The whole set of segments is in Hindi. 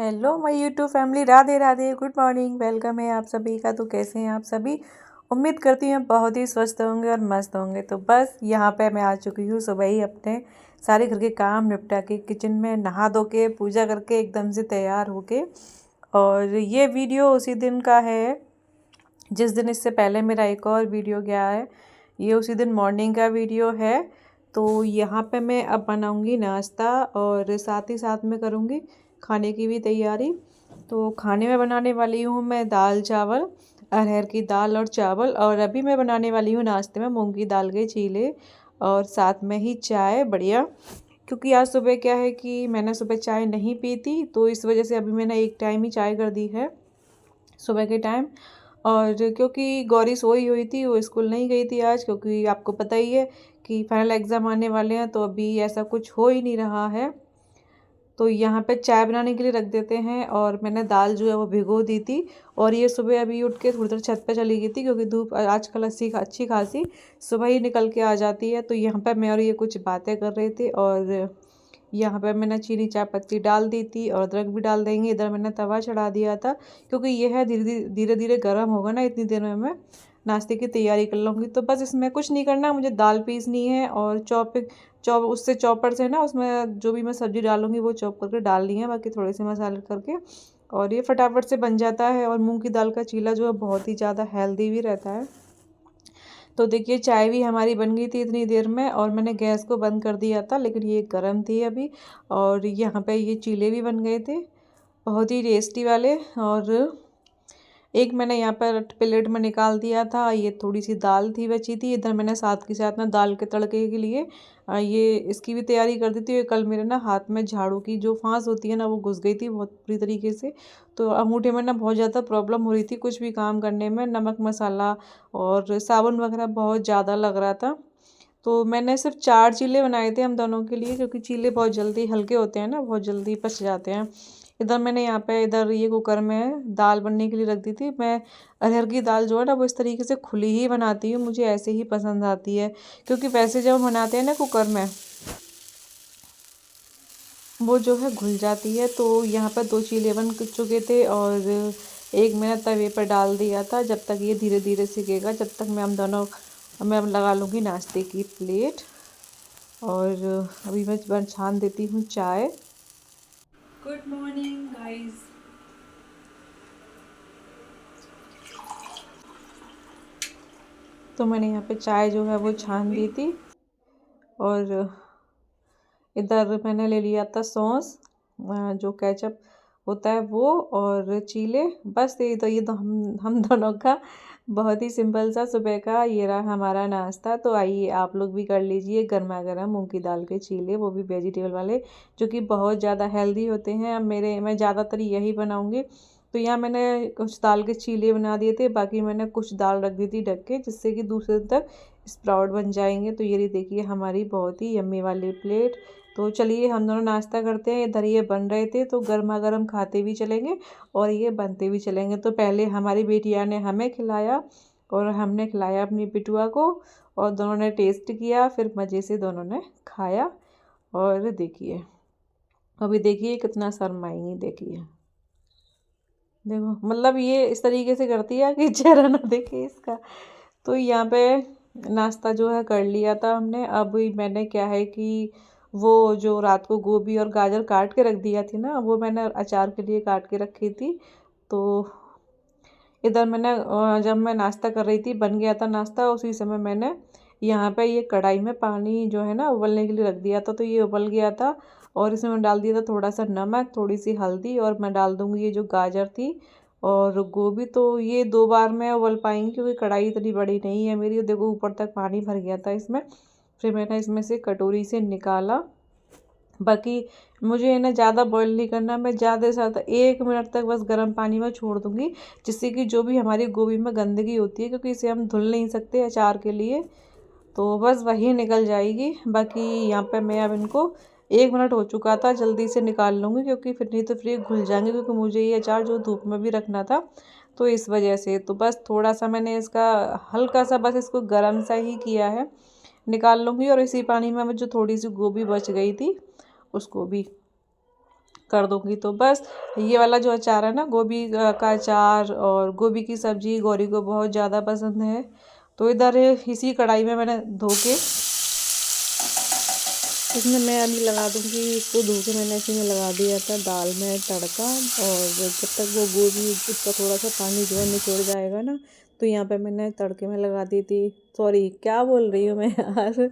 Hello my YouTube family, Radhe Radhe, good morning. Welcome है आप सभी का। तो कैसे हैं आप सभी? उम्मीद करती हूँ बहुत ही स्वस्थ होंगे और मस्त होंगे। तो बस यहाँ पे मैं आ चुकी हूँ सुबह ही अपने सारे घर के काम निपटा के, किचन में नहा धो के, पूजा करके एकदम से तैयार होके। और ये वीडियो उसी दिन का है जिस दिन इससे पहले मेरा एक और वीडियो गया है। ये उसी दिन मॉर्निंग का वीडियो है। तो यहाँ पे मैं अब बनाऊँगी नाश्ता और साथ ही साथ में करूँगी खाने की भी तैयारी। तो खाने में बनाने वाली हूँ मैं दाल चावल, अरहर की दाल और चावल। और अभी मैं बनाने वाली हूँ नाश्ते में मूंग की दाल के चीले और साथ में ही चाय बढ़िया। क्योंकि आज सुबह क्या है कि मैंने सुबह चाय नहीं पी थी, तो इस वजह से अभी मैंने एक टाइम ही चाय कर दी है सुबह के टाइम। और क्योंकि गौरी सोई हुई थी, वो स्कूल नहीं गई थी आज, क्योंकि आपको पता ही है कि फाइनल एग्ज़ाम आने वाले हैं। तो अभी ऐसा कुछ हो ही नहीं रहा है। तो यहाँ पे चाय बनाने के लिए रख देते हैं। और मैंने दाल जो है वो भिगो दी थी। और ये सुबह अभी उठ के थोड़ी देर छत पे चली गई थी, क्योंकि धूप आजकल अच्छी खासी सुबह ही निकल के आ जाती है। तो यहाँ पर मैं और ये कुछ बातें कर रहे थे। और यहाँ पे मैंने चीनी चाय पत्ती डाल दी थी और अदरक भी डाल देंगे। इधर मैंने तवा चढ़ा दिया था, क्योंकि यह है धीरे धीरे गर्म होगा ना, इतनी देर में मैं नाश्ते की तैयारी कर लूँगी। तो बस इसमें कुछ नहीं करना, मुझे दाल पीसनी है और उससे चॉपर से ना उसमें जो भी मैं सब्ज़ी डालूँगी वो चॉप करके डालनी है, बाकी थोड़े से मसाले करके। और ये फटाफट से बन जाता है। और मूंग की दाल का चीला जो है बहुत ही ज़्यादा हेल्दी भी रहता है। तो देखिए चाय भी हमारी बन गई थी इतनी देर में, और मैंने गैस को बंद कर दिया था, लेकिन ये गर्म थी अभी। और यहाँ पे ये चीले भी बन गए थे बहुत ही टेस्टी वाले। और एक मैंने यहाँ पर प्लेट में निकाल दिया था, ये थोड़ी सी दाल थी बची थी। इधर मैंने साथ के साथ ना दाल के तड़के के लिए ये इसकी भी तैयारी कर दी थी। कल मेरे ना हाथ में झाड़ू की जो फांस होती है ना, वो घुस गई थी बहुत बुरी तरीके से। तो अंगूठे में ना बहुत ज़्यादा प्रॉब्लम हो रही थी कुछ भी काम करने में, नमक मसाला और साबुन वगैरह बहुत ज़्यादा लग रहा था। तो मैंने सिर्फ 4 चीले बनाए थे हम दोनों के लिए, क्योंकि चीले बहुत जल्दी हल्के होते हैं ना, बहुत जल्दी पच जाते हैं। इधर मैंने यहाँ पे इधर ये कुकर में दाल बनने के लिए रख दी थी। मैं अरहर की दाल जो है ना वो इस तरीके से खुली ही बनाती हूँ, मुझे ऐसे ही पसंद आती है। क्योंकि वैसे जब हम बनाते हैं ना कुकर में, वो जो है घुल जाती है। तो यहाँ पर 2 चीले बन चुके थे और एक मैंने तवे पर डाल दिया था। जब तक ये धीरे धीरे सिकेगा, जब तक मैं अब लगा लूँगी नाश्ते की प्लेट। और अभी मैं छान देती हूँ चाय। Good morning guys. तो मैंने यहाँ पे चाय जो है वो छान दी थी। और इधर मैंने ले लिया था सॉस, जो केचप होता है वो, और चीले। बस ये तो हम दोनों का बहुत ही सिंपल सा सुबह का ये रहा हमारा नाश्ता। तो आइए आप लोग भी कर लीजिए गर्मा गर्म मूंग की दाल के चीले, वो भी वेजिटेबल वाले, जो कि बहुत ज़्यादा हेल्दी होते हैं। अब मैं ज़्यादातर यही बनाऊँगी। तो यहाँ मैंने कुछ दाल के चीले बना दिए थे, बाकी मैंने कुछ दाल रख दी थी ढक के, जिससे कि दूसरे दिन तक स्प्राउट बन जाएंगे। तो ये देखिए हमारी बहुत ही यम्मी वाली प्लेट। तो चलिए हम दोनों नाश्ता करते हैं। इधर ये बन रहे थे तो गर्मा गर्म खाते भी चलेंगे और ये बनते भी चलेंगे। तो पहले हमारी बेटिया ने हमें खिलाया और हमने खिलाया अपनी बिटुआ को, और दोनों ने टेस्ट किया, फिर मज़े से दोनों ने खाया। और देखिए अभी देखिए कितना शर्माएंगी, देखिए देखो, मतलब ये इस तरीके से करती है कि चेहरा ना देखे इसका। तो यहाँ पे नाश्ता जो है कर लिया था हमने। अब मैंने क्या है कि वो जो रात को गोभी और गाजर काट के रख दिया थी ना, वो मैंने अचार के लिए काट के रखी थी। तो इधर मैंने जब मैं नाश्ता कर रही थी, बन गया था नाश्ता, उसी समय मैंने यहाँ पे ये कढ़ाई में पानी जो है ना उबलने के लिए रख दिया था। तो ये उबल गया था और इसमें मैं डाल दिया था थोड़ा सा नमक, थोड़ी सी हल्दी, और मैं डाल दूँगी ये जो गाजर थी और गोभी। तो ये 2 बार में उबल पाएंगी, क्योंकि कढ़ाई इतनी बड़ी नहीं है मेरी। देखो ऊपर तक पानी भर गया था इसमें। फिर मैंने इसमें से कटोरी से निकाला। बाकी मुझे इन्हें ज़्यादा बॉईल नहीं करना, मैं ज़्यादा से ज़्यादा 1 मिनट तक बस गर्म पानी में छोड़ दूँगी, जिससे कि जो भी हमारी गोभी में गंदगी होती है, क्योंकि इसे हम धुल नहीं सकते अचार के लिए, तो बस वही निकल जाएगी। बाकी यहाँ पे मैं अब इनको 1 मिनट हो चुका था, जल्दी से निकाल लूँगी, क्योंकि फिर नहीं तो फिर घुल जाएंगे, क्योंकि मुझे ये अचार जो धूप में भी रखना था, तो इस वजह से। तो बस थोड़ा सा मैंने इसका हल्का सा बस इसको गर्म सा ही किया है, निकाल लूँगी। और इसी पानी में जो थोड़ी सी गोभी बच गई थी उसको भी कर दूँगी। तो बस ये वाला जो अचार है ना, गोभी का अचार और गोभी की सब्ज़ी गौरी को बहुत ज़्यादा पसंद है। तो इधर इसी कढ़ाई में मैंने धो के इसमें मैं अभी लगा दूँगी, इसको धो के मैंने इसी में लगा दिया था दाल में तड़का। और जब तक वो गोभी उसका थोड़ा सा पानी जो है निचोड़ जाएगा ना, तो यहाँ पे मैंने तड़के में लगा दी थी, सॉरी क्या बोल रही हूँ मैं यार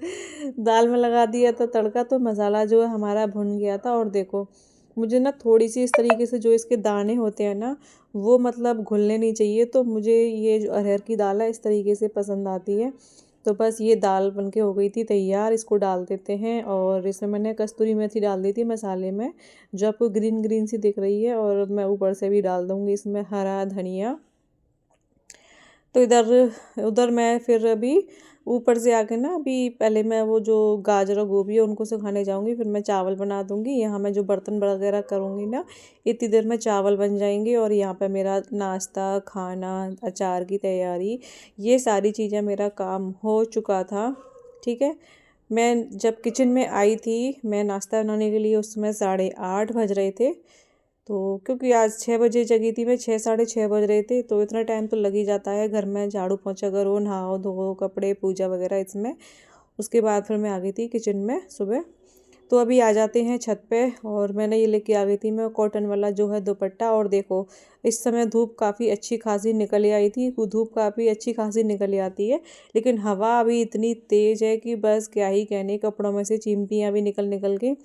दाल में लगा दिया था तड़का। तो मसाला जो है हमारा भुन गया था। और देखो मुझे ना थोड़ी सी इस तरीके से जो इसके दाने होते हैं ना, वो मतलब घुलने नहीं चाहिए। तो मुझे ये जो अरहर की दाल है इस तरीके से पसंद आती है। तो बस ये दाल बनके हो गई थी तैयार, इसको डाल देते हैं। और इसमें मैंने कस्तूरी मेथी डाल दी थी मसाले में, जो आपको ग्रीन ग्रीन सी दिख रही है। और मैं ऊपर से भी डाल दूँगी इसमें हरा धनिया। तो इधर उधर मैं फिर अभी ऊपर से आके ना, अभी पहले मैं वो जो गाजर और गोभी है उनको सुखाने जाऊंगी, फिर मैं चावल बना दूंगी। यहाँ मैं जो बर्तन वगैरह करूँगी ना, इतनी देर में चावल बन जाएंगे। और यहाँ पे मेरा नाश्ता खाना अचार की तैयारी, ये सारी चीज़ें मेरा काम हो चुका था। ठीक है, मैं जब किचन में आई थी मैं नाश्ता बनाने के लिए, उस समय 8:30 बज रहे थे। तो क्योंकि आज 6 बजे जगी थी मैं, 6 साढ़े 6 बज रहे थे। तो इतना टाइम तो लग ही जाता है घर में झाड़ू पोछा करो, नहाओ धो कपड़े पूजा वगैरह इसमें। उसके बाद फिर मैं आ गई थी किचन में सुबह। तो अभी आ जाते हैं छत पे। और मैंने ये लेके आ गई थी मैं कॉटन वाला जो है दुपट्टा। और देखो इस समय धूप काफ़ी अच्छी खासी निकल आई थी, धूप काफ़ी अच्छी खासी निकल आती है, लेकिन हवा अभी इतनी तेज़ है कि बस क्या ही कहने, कपड़ों में से चिमटियाँ भी निकल निकल के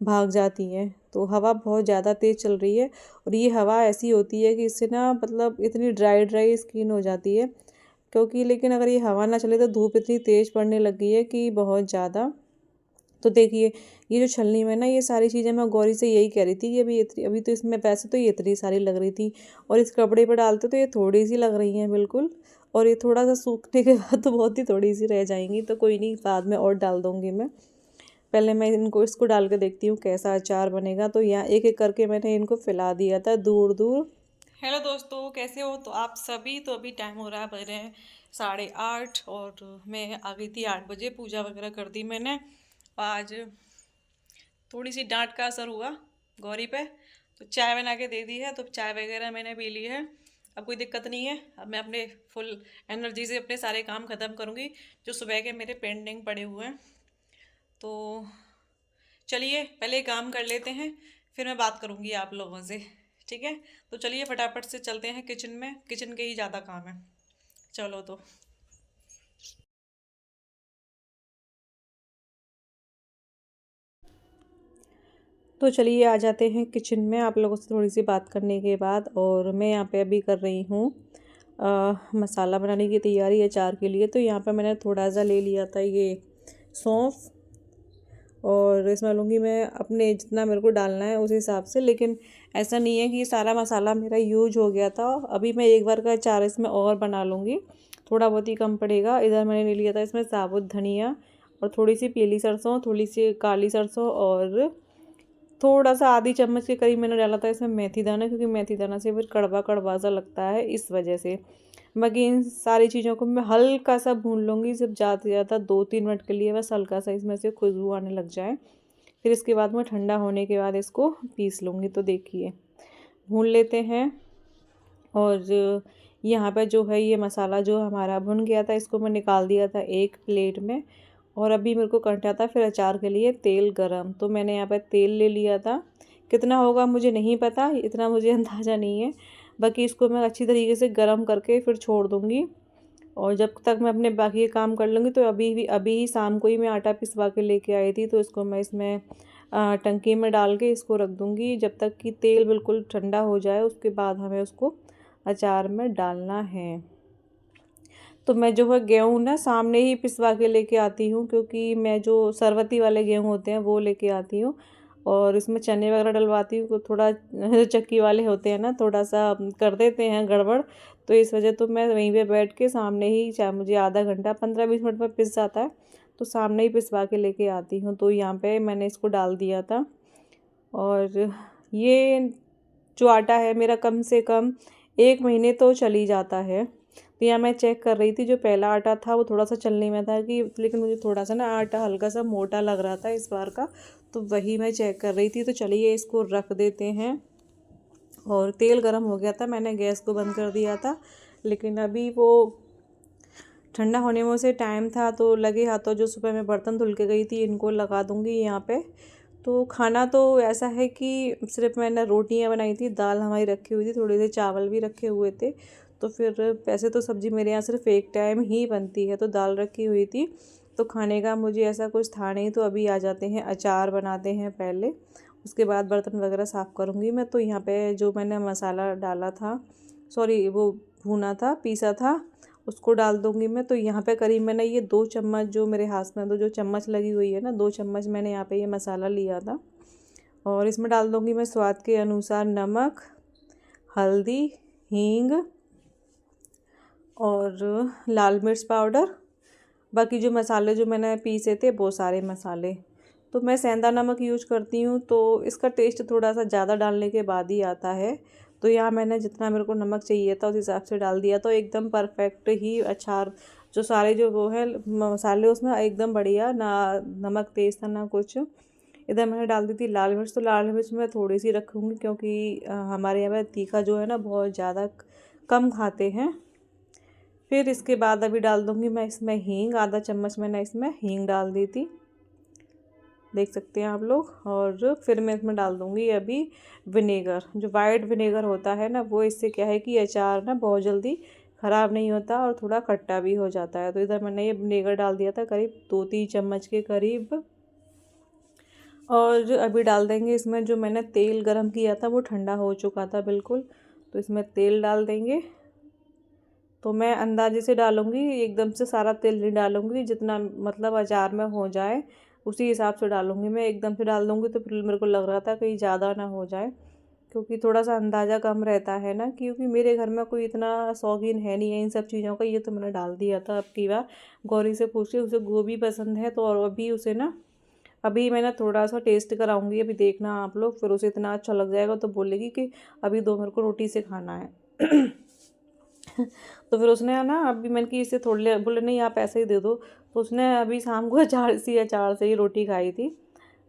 भाग जाती हैं। तो हवा बहुत ज़्यादा तेज़ चल रही है। और ये हवा ऐसी होती है कि इससे ना मतलब इतनी ड्राई ड्राई स्किन हो जाती है। क्योंकि लेकिन अगर ये हवा ना चले तो धूप इतनी तेज़ पड़ने लग गई है कि बहुत ज़्यादा। तो देखिए ये जो छलनी में ना, ये सारी चीज़ें मैं गौरी से यही कह रही थी कि अभी तो इसमें वैसे तो ये इतनी सारी लग रही थी, और इस कपड़े पर डालते तो ये थोड़ी सी लग रही हैं बिल्कुल। और ये थोड़ा सा सूखने के बाद तो बहुत ही थोड़ी सी रह जाएंगी। तो कोई नहीं, बाद में और डाल दूँगी मैं। पहले मैं इसको डाल के देखती हूँ कैसा अचार बनेगा। तो यहाँ एक एक करके मैंने इनको फैला दिया था दूर दूर। हेलो दोस्तों, कैसे हो? तो आप सभी, तो अभी टाइम हो रहा है, बज रहे हैं 8:30। और मैं आ गई थी 8 बजे, पूजा वगैरह कर दी मैंने। आज थोड़ी सी डांट का असर हुआ गौरी पे, तो चाय बना के दे दी है। तो चाय वगैरह मैंने पी ली है, अब कोई दिक्कत नहीं है। अब मैं अपने फुल एनर्जी से अपने सारे काम ख़त्म करूँगी जो सुबह के मेरे पेंडिंग पड़े हुए हैं। तो चलिए पहले काम कर लेते हैं, फिर मैं बात करूँगी आप लोगों से, ठीक है? तो चलिए फटाफट से चलते हैं किचन में, किचन के ही ज़्यादा काम है। चलो तो चलिए आ जाते हैं किचन में आप लोगों से थोड़ी सी बात करने के बाद। और मैं यहाँ पे अभी कर रही हूँ मसाला बनाने की तैयारी अचार के लिए। तो यहाँ पे मैंने थोड़ा सा ले लिया था ये सौंफ, और इसमें लूँगी मैं अपने जितना मेरे को डालना है उस हिसाब से। लेकिन ऐसा नहीं है कि ये सारा मसाला मेरा यूज हो गया था, अभी मैं एक बार का अचार इसमें और बना लूँगी, थोड़ा बहुत ही कम पड़ेगा। इधर मैंने ले लिया था इसमें साबुत धनिया, और थोड़ी सी पीली सरसों, थोड़ी सी काली सरसों, और थोड़ा सा आधी चम्मच के करीब मैंने डाला था इसमें मेथी दाना, क्योंकि मेथी दाना से फिर कड़वा कड़वा सा लगता है इस वजह से। बाकी इन सारी चीज़ों को मैं हल्का सा भून लूँगी, सिर्फ ज़्यादा से ज़्यादा 2-3 मिनट के लिए, बस हल्का सा इसमें से खुशबू आने लग जाए। फिर इसके बाद मैं ठंडा होने के बाद इसको पीस लूँगी। तो देखिए भून लेते हैं। और यहाँ पर जो है ये मसाला जो हमारा भुन गया था, इसको मैं निकाल दिया था एक प्लेट में। और अभी मेरे को करना था फिर अचार के लिए तेल गरम। तो मैंने यहाँ पर तेल ले लिया था, कितना होगा मुझे नहीं पता, इतना मुझे अंदाज़ा नहीं है। बाकी इसको मैं अच्छी तरीके से गरम करके फिर छोड़ दूँगी। और जब तक मैं अपने बाकी के काम कर लूँगी, तो अभी ही शाम को ही मैं आटा पिसवा के लेके आई थी। तो इसको मैं इसमें टंकी में डाल के इसको रख दूँगी जब तक कि तेल बिल्कुल ठंडा हो जाए। उसके बाद हमें उसको अचार में डालना है। तो मैं जो है गेहूँ ना सामने ही पिसवा के लेके आती हूँ, क्योंकि मैं जो सरबती वाले गेहूँ होते हैं वो लेके आती हूँ। और इसमें चने वगैरह डलवाती हूँ तो थोड़ा चक्की वाले होते हैं ना, थोड़ा सा कर देते हैं गड़बड़। तो इस वजह तो मैं वहीं पे बैठ के सामने ही, चाहे मुझे आधा घंटा 15-20 मिनट में पिस जाता है, तो सामने ही पिसवा के लेके आती हूँ। तो यहाँ पे मैंने इसको डाल दिया था। और ये जो आटा है मेरा कम से कम 1 महीने तो चल ही जाता है। तो यहाँ मैं चेक कर रही थी, जो पहला आटा था वो थोड़ा सा चलने में था कि, लेकिन मुझे थोड़ा सा ना आटा हल्का सा मोटा लग रहा था इस बार का, तो वही मैं चेक कर रही थी। तो चलिए इसको रख देते हैं। और तेल गर्म हो गया था, मैंने गैस को बंद कर दिया था, लेकिन अभी वो ठंडा होने में उसे टाइम था, तो लगे हाथों जो सुबह मैं बर्तन धुल के गई थी इनको लगा दूँगी यहाँ पे। तो खाना तो ऐसा है कि सिर्फ मैंने रोटियाँ बनाई थी, दाल हमारी रखी हुई थी, थोड़े से चावल भी रखे हुए थे। तो फिर वैसे तो सब्ज़ी मेरे यहाँ सिर्फ एक टाइम ही बनती है, तो दाल रखी हुई थी, तो खाने का मुझे ऐसा कुछ था नहीं। तो अभी आ जाते हैं, अचार बनाते हैं पहले, उसके बाद बर्तन वगैरह साफ़ करूँगी मैं। तो यहाँ पे जो मैंने मसाला डाला था, सॉरी वो भुना था, पीसा था, उसको डाल दूँगी मैं। तो यहाँ पे करीब मैंने ये 2 चम्मच, जो मेरे हाथ में तो जो चम्मच लगी हुई है ना, 2 चम्मच मैंने यहाँ पे ये मसाला लिया था। और इसमें डाल दूँगी मैं स्वाद के अनुसार नमक, हल्दी, हींग और लाल मिर्च पाउडर। बाकी जो मसाले जो मैंने पीसे थे वो सारे मसाले, तो मैं सेंधा नमक यूज करती हूँ, तो इसका टेस्ट थोड़ा सा ज़्यादा डालने के बाद ही आता है। तो यहाँ मैंने जितना मेरे को नमक चाहिए था उस हिसाब से डाल दिया, तो एकदम परफेक्ट ही अचार, जो सारे जो वो है मसाले उसमें एकदम बढ़िया, ना नमक तेज़ था ना कुछ। इधर मैंने डाल दी थी लाल मिर्च, तो लाल मिर्च मैं थोड़ी सी रखूँगी क्योंकि हमारे यहाँ पे तीखा जो है ना बहुत ज़्यादा कम खाते हैं। फिर इसके बाद अभी डाल दूँगी मैं इसमें हींग, आधा चम्मच मैंने इसमें हींग डाल दी थी, देख सकते हैं आप लोग। और फिर मैं इसमें डाल दूँगी अभी विनेगर, जो वाइट विनेगर होता है ना, वो इससे क्या है कि अचार ना बहुत जल्दी ख़राब नहीं होता और थोड़ा खट्टा भी हो जाता है। तो इधर मैंने ये विनेगर डाल दिया था करीब 2-3 चम्मच के करीब। और अभी डाल देंगे इसमें, जो मैंने तेल गरम किया था वो ठंडा हो चुका था बिल्कुल, तो इसमें तेल डाल देंगे। तो मैं अंदाजे से डालूँगी, एकदम से सारा तेल नहीं डालूँगी, जितना मतलब अचार में हो जाए उसी हिसाब से डालूँगी मैं। एकदम से डाल दूँगी तो फिर मेरे को लग रहा था कहीं ज़्यादा ना हो जाए, क्योंकि थोड़ा सा अंदाज़ा कम रहता है ना, क्योंकि मेरे घर में कोई इतना शौकीन है नहीं है इन सब चीज़ों का। ये तो मैंने डाल दिया था अब की बार, गौरी से पूछ के, उसे गोभी पसंद है, तो और अभी उसे ना, अभी मैं ना थोड़ा सा टेस्ट कराऊंगी, अभी देखना आप लोग, फिर उसे इतना अच्छा लग जाएगा तो बोलेगी कि अभी दो, मेरे को रोटी से खाना है। तो फिर उसने ना, अभी मैंने कि इसे थोड़े बोले नहीं आप ऐसे ही दे दो, तो उसने अभी शाम को अचार से ही रोटी खाई थी।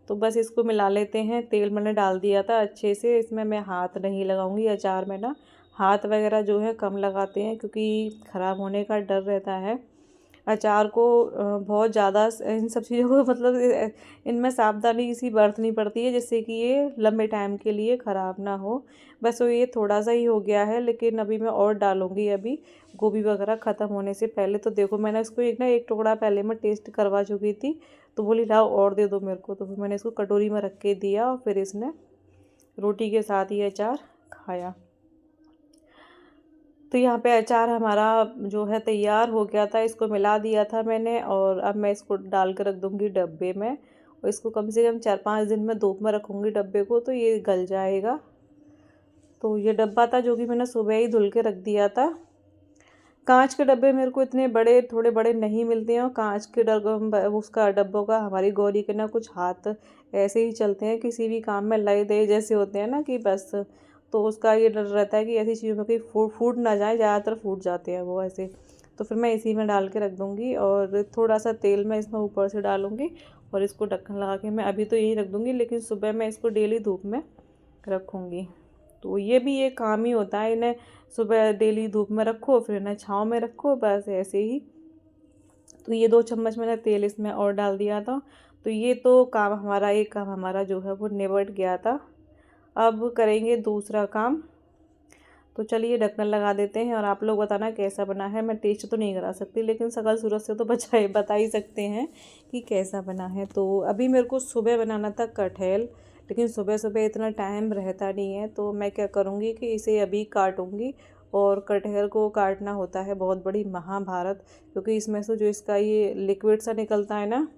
तो बस इसको मिला लेते हैं, तेल मैंने डाल दिया था अच्छे से, इसमें मैं हाथ नहीं लगाऊंगी। अचार में ना हाथ वगैरह जो है कम लगाते हैं, क्योंकि ख़राब होने का डर रहता है अचार को। बहुत ज़्यादा इन सब चीज़ों को मतलब इनमें सावधानी इसी बरतनी पड़ती है, जिससे कि ये लंबे टाइम के लिए ख़राब ना हो। बस वो ये थोड़ा सा ही हो गया है, लेकिन अभी मैं और डालूँगी अभी गोभी वगैरह ख़त्म होने से पहले। तो देखो मैंने इसको एक टुकड़ा पहले मैं टेस्ट करवा चुकी थी, तो बोली लाओ और दे दो मेरे को। तो फिर मैंने इसको कटोरी में रख के दिया और फिर इसने रोटी के साथ ये अचार खाया। तो यहाँ पे अचार हमारा जो है तैयार हो गया था, इसको मिला दिया था मैंने, और अब मैं इसको डाल के रख दूँगी डब्बे में, और इसको कम से कम 4-5 दिन में धूप में रखूँगी डब्बे को, तो ये गल जाएगा। तो ये डब्बा था जो कि मैंने सुबह ही धुल के रख दिया था। कांच के डब्बे मेरे को इतने बड़े, थोड़े बड़े नहीं मिलते हैं, और कांच के उसका डब्बों का हमारी गौरी के ना कुछ हाथ ऐसे ही चलते हैं, किसी भी काम में लय दे जैसे होते हैं ना कि बस, तो उसका ये डर रहता है कि ऐसी चीज़ों में कहीं फूट ना जाए, ज़्यादातर फूट जाते हैं वो ऐसे। तो फिर मैं इसी में डाल के रख दूँगी, और थोड़ा सा तेल मैं इसमें ऊपर से डालूँगी, और इसको ढक्कन लगा के मैं अभी तो यही रख दूँगी, लेकिन सुबह मैं इसको डेली धूप में रखूँगी। तो ये भी एक काम ही होता है, इन्हें सुबह डेली धूप में रखो, फिर इन्हें छाँव में रखो, बस ऐसे ही। तो ये 2 चम्मच मैंने तेल इसमें और डाल दिया था। तो ये तो एक काम हमारा जो है वो निबट गया था। अब करेंगे दूसरा काम। तो चलिए ढक्कन लगा देते हैं, और आप लोग बताना कैसा बना है। मैं टेस्ट तो नहीं करा सकती, लेकिन शकल सूरत से तो बता ही सकते हैं कि कैसा बना है। तो अभी मेरे को सुबह बनाना था कटहल, लेकिन सुबह सुबह इतना टाइम रहता नहीं है, तो मैं क्या करूँगी कि इसे अभी काटूँगी। और कटहल को काटना होता है बहुत बड़ी महाभारत, क्योंकि इसमें से जो इसका ये लिक्विड सा निकलता है ना,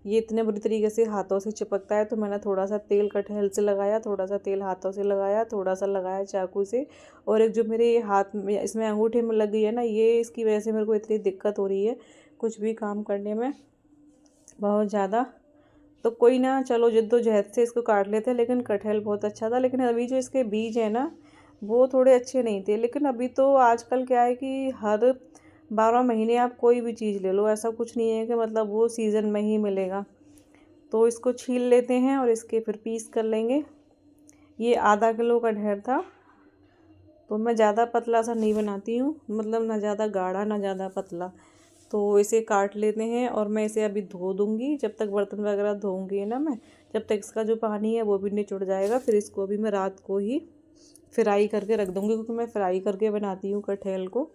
ये इतने बुरी तरीके से हाथों से चिपकता है। तो मैंने थोड़ा सा तेल कटहल से लगाया, थोड़ा सा तेल हाथों से लगाया, थोड़ा सा लगाया चाकू से, और एक जो मेरे हाथ में इसमें अंगूठे में लगी है ना, ये इसकी वजह से मेरे को इतनी दिक्कत हो रही है कुछ भी काम करने में बहुत ज़्यादा। तो कोई ना, चलो जिद्दोजहद से इसको काट लेते हैं। लेकिन कटहल बहुत अच्छा था, लेकिन अभी जो इसके बीज है ना, वो थोड़े अच्छे नहीं थे। लेकिन अभी तो आजकल क्या है कि हर 12 महीने आप कोई भी चीज़ ले लो, ऐसा कुछ नहीं है कि मतलब वो सीज़न में ही मिलेगा। तो इसको छील लेते हैं और इसके फिर पीस कर लेंगे। ये आधा किलो का ढेर था, तो मैं ज़्यादा पतला सा नहीं बनाती हूँ, मतलब ना ज़्यादा गाढ़ा ना ज़्यादा पतला। तो इसे काट लेते हैं और मैं इसे अभी धो दूँगी। जब तक बर्तन वगैरह धोऊँगी ना मैं, जब तक इसका जो पानी है वो भी निचुड़ जाएगा। फिर इसको अभी मैं रात को ही फ्राई करके रख दूँगी, क्योंकि मैं फ्राई करके बनाती हूँ कटहल को।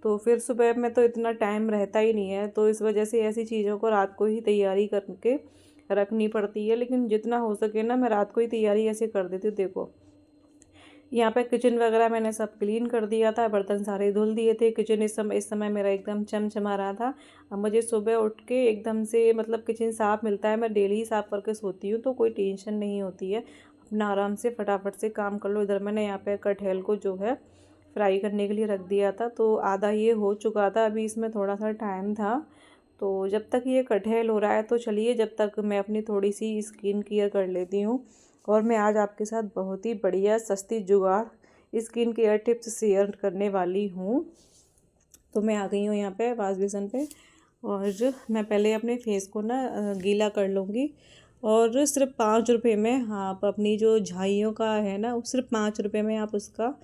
तो फिर सुबह में तो इतना टाइम रहता ही नहीं है, तो इस वजह से ऐसी चीज़ों को रात को ही तैयारी करके रखनी पड़ती है। लेकिन जितना हो सके ना मैं रात को ही तैयारी ऐसे कर देती हूँ। देखो यहाँ पे किचन वगैरह मैंने सब क्लीन कर दिया था, बर्तन सारे धुल दिए थे। किचन इस समय मेरा एकदम चमचमा रहा था। अब मुझे सुबह उठ के एकदम से मतलब किचन साफ़ मिलता है, मैं डेली ही साफ़ करके सोती हूँ, तो कोई टेंशन नहीं होती है। अपना आराम से फटाफट से काम कर लो। इधर मैंने यहाँ पे कटहल को जो है फ्राई करने के लिए रख दिया था, तो आधा ये हो चुका था। अभी इसमें थोड़ा सा टाइम था, तो जब तक ये कटहल हो रहा है तो चलिए जब तक मैं अपनी थोड़ी सी स्किन केयर कर लेती हूँ। और मैं आज आपके साथ बहुत ही बढ़िया सस्ती जुगाड़ स्किन केयर टिप्स शेयर करने वाली हूँ। तो मैं आ गई हूँ यहाँ पे वाश बेसन पे, और मैं पहले अपने फेस को ना गीला कर लूँगी। और सिर्फ 5 रुपये में आप अपनी जो झाइयों का है ना, सिर्फ 5 रुपये में आप उसका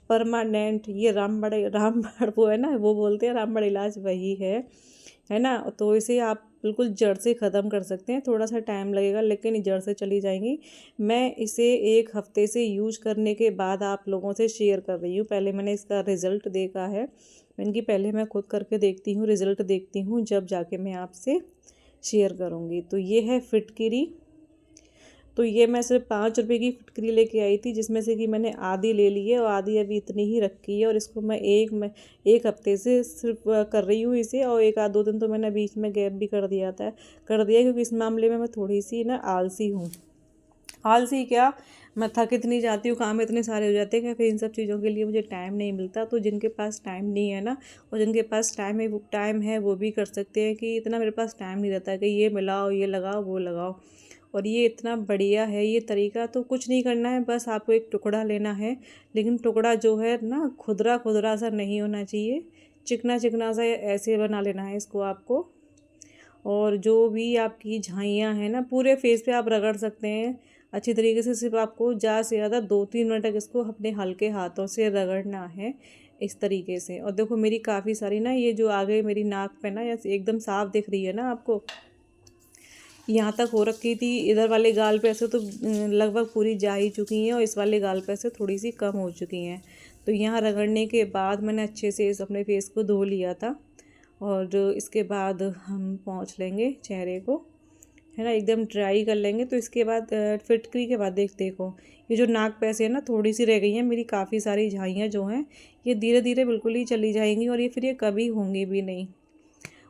परमानेंट, ये रामबाड़ वो है ना, वो बोलते हैं रामबाड़ इलाज वही है ना। तो इसे आप बिल्कुल जड़ से ख़त्म कर सकते हैं। थोड़ा सा टाइम लगेगा लेकिन जड़ से चली जाएंगी। मैं इसे 1 हफ्ते से यूज करने के बाद आप लोगों से शेयर कर रही हूँ। पहले मैंने इसका रिज़ल्ट देखा है, मैंने कि पहले मैं खुद करके देखती हूँ, रिज़ल्ट देखती हूँ, जब जाके मैं आपसे शेयर करूँगी। तो ये है फिटकिरी। तो ये मैं सिर्फ 5 रुपये की फिटकरी लेके आई थी, जिसमें से कि मैंने आधी ले ली है और आधी अभी इतनी ही रखी है। और इसको मैं 1 हफ्ते से सिर्फ कर रही हूँ इसे, और 1 आध 2 दिन तो मैंने बीच में गैप भी कर दिया, क्योंकि इस मामले में मैं थोड़ी सी ना आलसी हूँ। आलसी क्या, मैं थक इतनी जाती हूँ, काम इतने सारे हो जाते हैं कि फिर इन सब चीज़ों के लिए मुझे टाइम नहीं मिलता। तो जिनके पास टाइम नहीं है ना, और जिनके पास टाइम है वो भी कर सकते हैं, कि इतना मेरे पास टाइम नहीं रहता कि ये मिलाओ, ये लगाओ, वो लगाओ। और ये इतना बढ़िया है ये तरीका। तो कुछ नहीं करना है, बस आपको एक टुकड़ा लेना है। लेकिन टुकड़ा जो है ना, खुदरा खुदरा सा नहीं होना चाहिए, चिकना चिकना सा ऐसे बना लेना है इसको आपको। और जो भी आपकी झाइयाँ हैं ना, पूरे फेस पे आप रगड़ सकते हैं अच्छी तरीके से। सिर्फ आपको ज़्यादा से ज़्यादा 2-3 मिनट तक इसको अपने हल्के हाथों से रगड़ना है इस तरीके से। और देखो मेरी काफ़ी सारी ना, ये जो आगे मेरी नाक पे ना, या एकदम साफ दिख रही है ना आपको, यहाँ तक हो रखी थी। इधर वाले गाल पे ऐसे तो लगभग पूरी जा ही चुकी हैं, और इस वाले गाल पे से थोड़ी सी कम हो चुकी हैं। तो यहाँ रगड़ने के बाद मैंने अच्छे से इस अपने फेस को धो लिया था। और इसके बाद हम पोंछ लेंगे चेहरे को, है ना, एकदम ड्राई कर लेंगे। तो इसके बाद फिटकरी के बाद देखो ये जो नाक पे से है ना, थोड़ी सी रह गई हैं मेरी काफ़ी सारी झाइयाँ जो हैं, ये धीरे धीरे बिल्कुल ही चली जाएंगी, और ये कभी होंगी भी नहीं।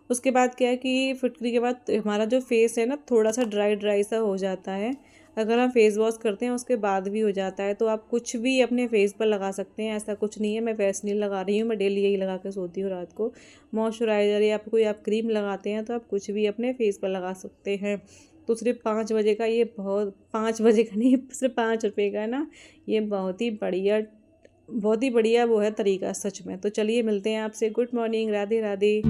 उसके बाद क्या है कि फिटकरी के बाद हमारा जो फेस है ना, थोड़ा सा ड्राई ड्राई सा हो जाता है। अगर हम फेस वॉश करते हैं उसके बाद भी हो जाता है, तो आप कुछ भी अपने फेस पर लगा सकते हैं, ऐसा कुछ नहीं है। मैं वैसलीन लगा रही हूँ, मैं डेली यही लगा के सोती हूँ रात को। मॉइस्चराइज़र या कोई आप क्रीम लगाते हैं तो आप कुछ भी अपने फेस पर लगा सकते हैं। तो सिर्फ 5 बजे का, ये बहुत 5 बजे का नहीं, सिर्फ 5 रुपये का है ना, ये बहुत ही बढ़िया वो है तरीका सच में। तो चलिए मिलते हैं आपसे। Good morning, Radhe Radhe.